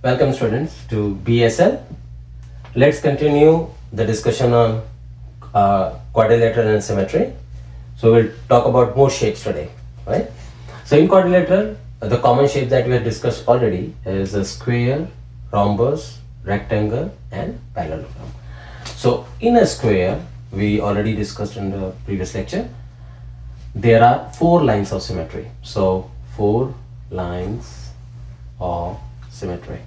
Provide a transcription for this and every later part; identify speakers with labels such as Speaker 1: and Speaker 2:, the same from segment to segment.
Speaker 1: Welcome students to BSL. Let's continue the discussion on quadrilateral and symmetry. So we'll talk about more shapes today, right? So in quadrilateral, the common shape that we have discussed already is a square, rhombus, rectangle and parallelogram. So in a square, we already discussed in the previous lecture, there are 4 lines of symmetry. So 4 lines of symmetry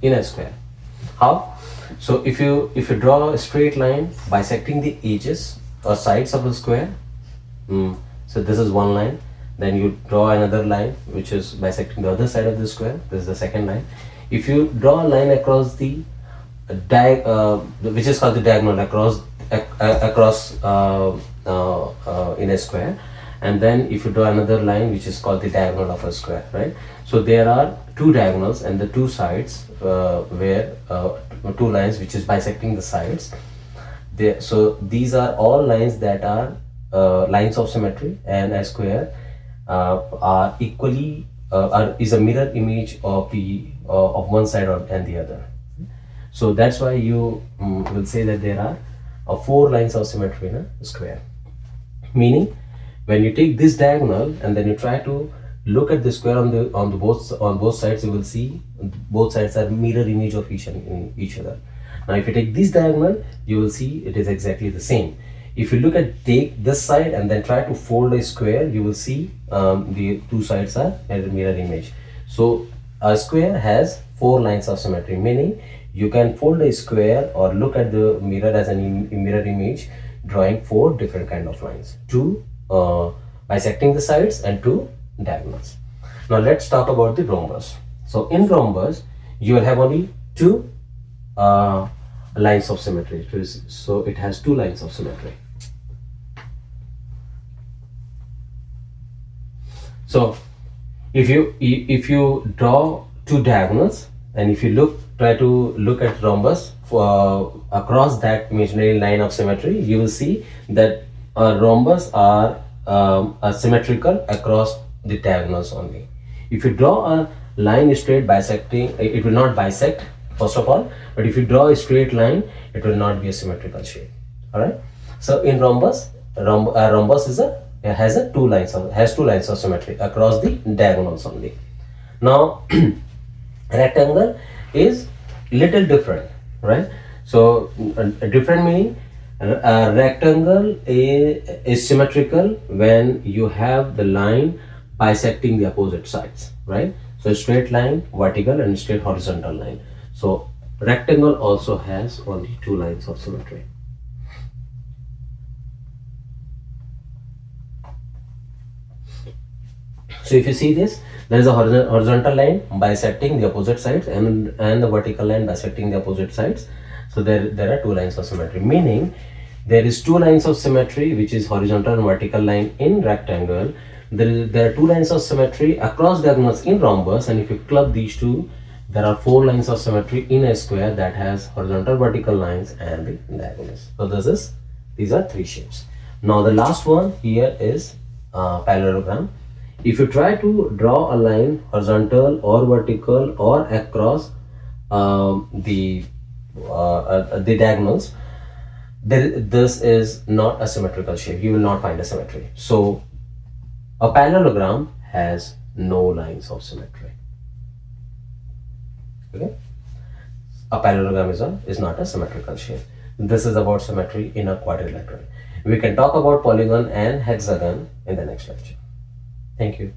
Speaker 1: in a square. How? So if you draw a straight line bisecting the edges or sides of the square, so this is one line, then you draw another line which is bisecting the other side of the square. This is the second line. If you draw a line across the which is called the diagonal across in a square, and then if you draw another line which is called the diagonal of a square, right? So there are 2 diagonals and the 2 sides where 2 lines which is bisecting the sides there. So these are all lines that are lines of symmetry, and a square are equally is a mirror image of the of one side and the other. So that's why you will say that there are 4 lines of symmetry in a square. Meaning, when you take this diagonal and then you try to look at the square on both sides, you will see both sides are mirror image of each other. Now, if you take this diagonal, you will see it is exactly the same. If you take this side and then try to fold a square, you will see the 2 sides are a mirror image. So a square has 4 lines of symmetry, meaning you can fold a square or look at the mirror as a mirror image, drawing 4 different kind of lines, 2 bisecting the sides and 2 diagonals. Now let's talk about the rhombus. So in rhombus, you will have only 2 lines of symmetry. So it has 2 lines of symmetry. So if you draw 2 diagonals, and if you try to look at rhombus across that imaginary line of symmetry, you will see that rhombus are symmetrical across the diagonals only. If you draw a line straight bisecting, it will not bisect first of all, but if you draw a straight line, it will not be a symmetrical shape. All right. So in rhombus has 2 lines of symmetry across the diagonals only. Now rectangle is little different, right? So a different meaning. A rectangle is symmetrical when you have the line bisecting the opposite sides, right? So straight line, vertical and straight horizontal line. So rectangle also has only 2 lines of symmetry. So if you see this, there is a horizontal line bisecting the opposite sides and the vertical line bisecting the opposite sides. So there are 2 lines of symmetry, meaning there is 2 lines of symmetry which is horizontal and vertical line in rectangle. There are 2 lines of symmetry across diagonals in rhombus, and if you club these 2, there are 4 lines of symmetry in a square that has horizontal vertical lines and the diagonals. So these are 3 shapes. Now the last one here is parallelogram. If you try to draw a line horizontal or vertical or across the diagonals, this is not a symmetrical shape. You will not find a symmetry. So a parallelogram has no lines of symmetry. Okay, a parallelogram is not a symmetrical shape. This is about symmetry in a quadrilateral. We can talk about polygon and hexagon in the next lecture. Thank you.